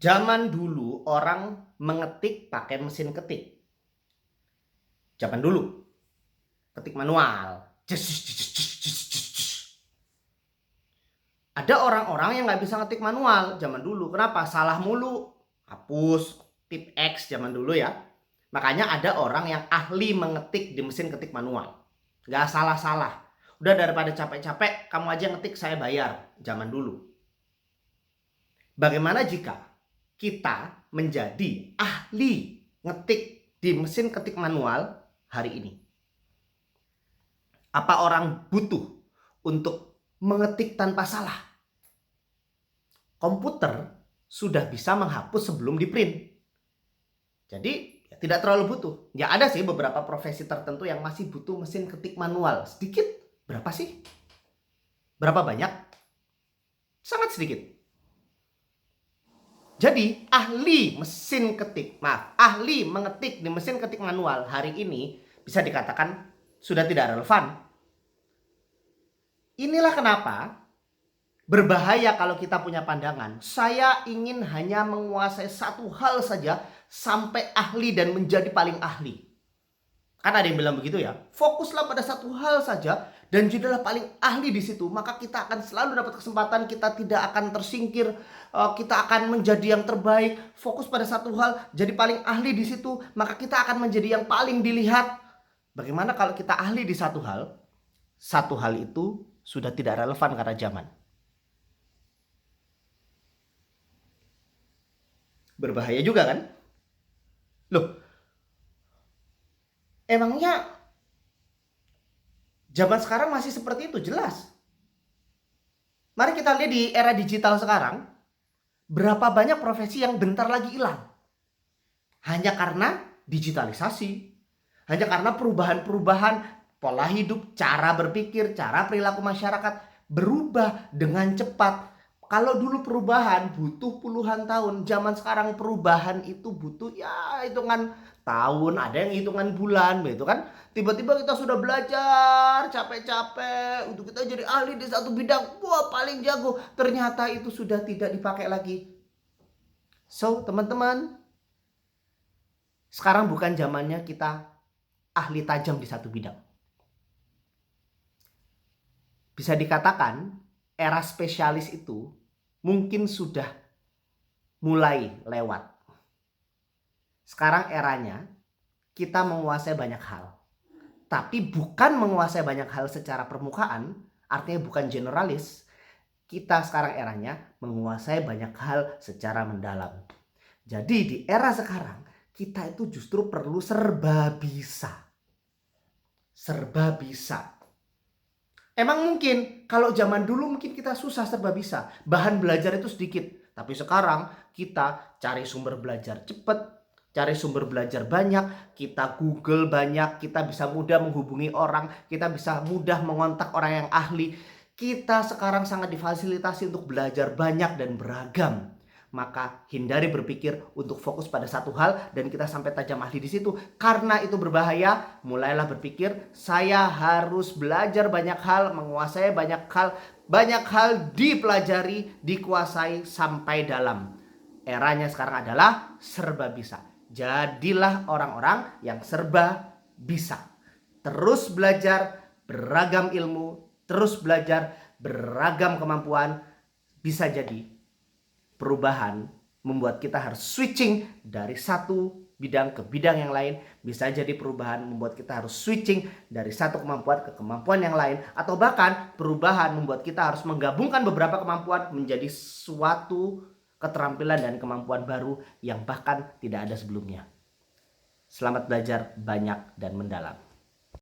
Zaman dulu orang mengetik pakai mesin ketik. Zaman dulu ketik manual. Ada orang-orang yang nggak bisa ngetik manual zaman dulu. Kenapa? Salah mulu. Hapus tip X zaman dulu ya. Makanya ada orang yang ahli mengetik di mesin ketik manual. Nggak salah-salah. Udah daripada capek-capek, kamu aja ngetik, saya bayar. Zaman dulu. Bagaimana jika kita menjadi ahli ngetik di mesin ketik manual hari ini? Apa orang butuh untuk mengetik tanpa salah? Komputer sudah bisa menghapus sebelum di print. Jadi ya, tidak terlalu butuh. Ya ada sih beberapa profesi tertentu yang masih butuh mesin ketik manual. Sedikit. Berapa sih? Berapa banyak? Sangat sedikit. Jadi ahli mesin ketik, ahli mengetik di mesin ketik manual hari ini bisa dikatakan sudah tidak relevan. Inilah kenapa berbahaya kalau kita punya pandangan, saya ingin hanya menguasai satu hal saja sampai ahli dan menjadi paling ahli. Kan ada yang bilang begitu ya, fokuslah pada satu hal saja dan jadilah paling ahli di situ, maka kita akan selalu dapat kesempatan, kita tidak akan tersingkir, kita akan menjadi yang terbaik. Fokus pada satu hal, jadi paling ahli di situ, maka kita akan menjadi yang paling dilihat. Bagaimana kalau kita ahli di satu hal itu sudah tidak relevan karena zaman. Berbahaya juga kan? Loh, emangnya zaman sekarang masih seperti itu? Jelas. Mari kita lihat di era digital sekarang, berapa banyak profesi yang bentar lagi hilang. Hanya karena digitalisasi. Hanya karena perubahan-perubahan pola hidup, cara berpikir, cara perilaku masyarakat berubah dengan cepat. Kalau dulu perubahan butuh puluhan tahun, zaman sekarang perubahan itu butuh ya hitungan tahun, ada yang hitungan bulan gitu kan. Tiba-tiba kita sudah belajar capek-capek untuk kita jadi ahli di satu bidang, wah paling jago, ternyata itu sudah tidak dipakai lagi. So teman-teman, sekarang bukan zamannya kita ahli tajam di satu bidang. Bisa dikatakan era spesialis itu mungkin sudah mulai lewat. Sekarang eranya kita menguasai banyak hal. Tapi bukan menguasai banyak hal secara permukaan, artinya bukan generalis. Kita sekarang eranya menguasai banyak hal secara mendalam. Jadi di era sekarang kita itu justru perlu serba bisa. Serba bisa. Emang mungkin kalau zaman dulu mungkin kita susah serba bisa. Bahan belajar itu sedikit. Tapi sekarang kita cari sumber belajar cepat, cari sumber belajar banyak, kita Google banyak, kita bisa mudah menghubungi orang, kita bisa mudah mengontak orang yang ahli. Kita sekarang sangat difasilitasi untuk belajar banyak dan beragam. Maka hindari berpikir untuk fokus pada satu hal dan kita sampai tajam ahli di situ. Karena itu berbahaya, mulailah berpikir saya harus belajar banyak hal, menguasai banyak hal dipelajari, dikuasai sampai dalam. Eranya sekarang adalah serba bisa. Jadilah orang-orang yang serba bisa. Terus belajar beragam ilmu, terus belajar beragam kemampuan. Bisa jadi perubahan membuat kita harus switching dari satu bidang ke bidang yang lain. Bisa jadi perubahan membuat kita harus switching dari satu kemampuan ke kemampuan yang lain. Atau bahkan perubahan membuat kita harus menggabungkan beberapa kemampuan menjadi suatu keterampilan dan kemampuan baru yang bahkan tidak ada sebelumnya. Selamat belajar banyak dan mendalam.